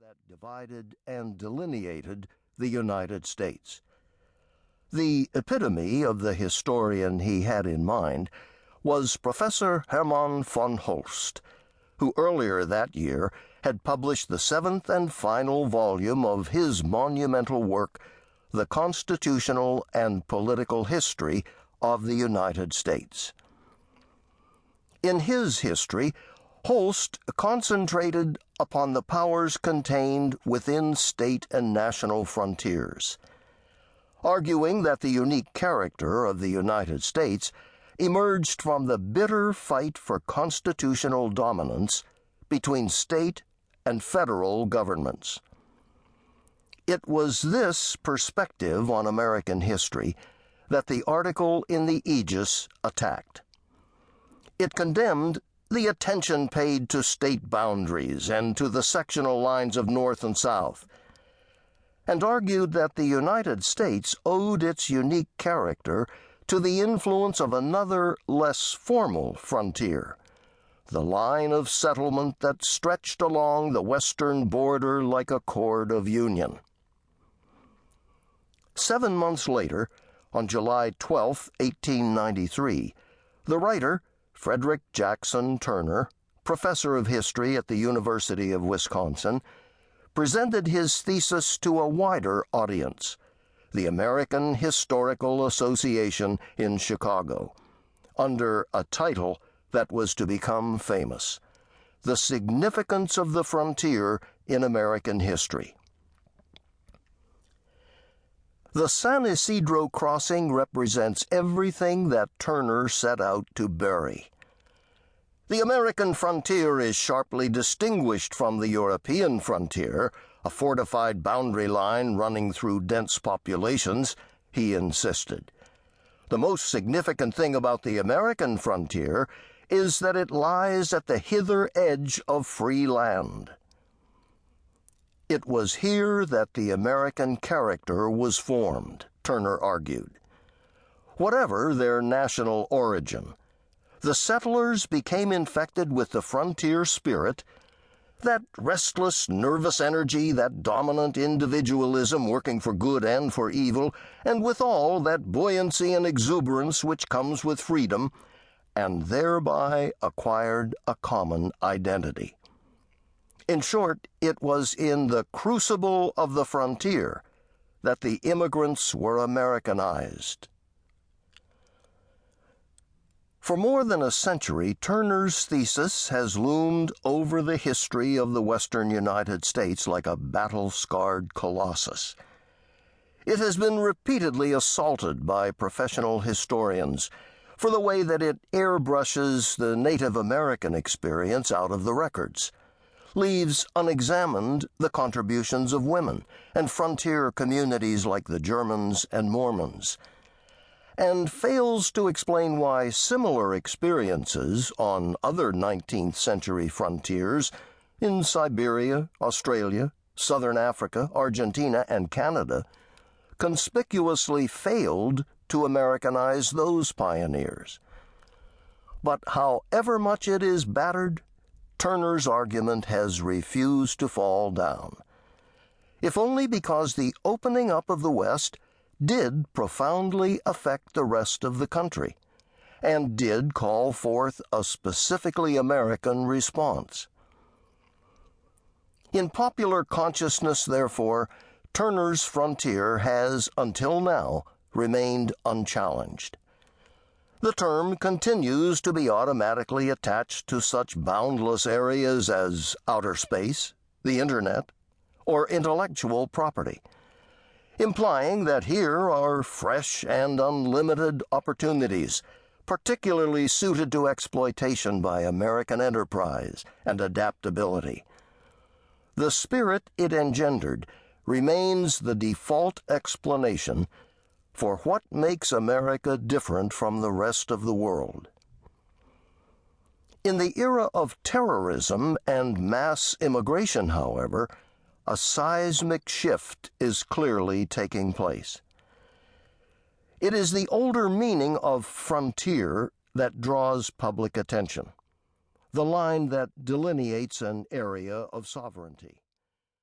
that divided and delineated the United States. The epitome of the historian he had in mind was Professor Hermann von Holst, who earlier that year had published the seventh and final volume of his monumental work, The Constitutional and Political History of the United States. In his history, Holst concentrated upon the powers contained within state and national frontiers, arguing that the unique character of the United States emerged from the bitter fight for constitutional dominance between state and federal governments. It was this perspective on American history that the article in the Aegis attacked. It condemned the attention paid to state boundaries and to the sectional lines of North and South, and argued that the United States owed its unique character to the influence of another, less formal frontier, the line of settlement that stretched along the western border like a cord of union. 7 months later, on July 12, 1893, the writer, Frederick Jackson Turner, professor of history at the University of Wisconsin, presented his thesis to a wider audience, the American Historical Association in Chicago, under a title that was to become famous: The Significance of the Frontier in American History. The San Isidro crossing represents everything that Turner set out to bury. The American frontier is sharply distinguished from the European frontier, a fortified boundary line running through dense populations, he insisted. The most significant thing about the American frontier is that it lies at the hither edge of free land. It was here that the American character was formed, Turner argued. Whatever their national origin, the settlers became infected with the frontier spirit, that restless, nervous energy, that dominant individualism working for good and for evil, and withal that buoyancy and exuberance which comes with freedom, and thereby acquired a common identity. In short, it was in the crucible of the frontier that the immigrants were Americanized. For more than a century, Turner's thesis has loomed over the history of the western United States like a battle-scarred colossus. It has been repeatedly assaulted by professional historians for the way that it airbrushes the Native American experience out of the records, leaves unexamined the contributions of women and frontier communities like the Germans and Mormons, and fails to explain why similar experiences on other 19th century frontiers in Siberia, Australia, Southern Africa, Argentina, and Canada conspicuously failed to Americanize those pioneers. But however much it is battered, Turner's argument has refused to fall down, if only because the opening up of the West did profoundly affect the rest of the country, and did call forth a specifically American response. In popular consciousness, therefore, Turner's frontier has, until now, remained unchallenged. The term continues to be automatically attached to such boundless areas as outer space, the Internet, or intellectual property, implying that here are fresh and unlimited opportunities, particularly suited to exploitation by American enterprise and adaptability. The spirit it engendered remains the default explanation for what makes America different from the rest of the world. In the era of terrorism and mass immigration, however, a seismic shift is clearly taking place. It is the older meaning of frontier that draws public attention, the line that delineates an area of sovereignty.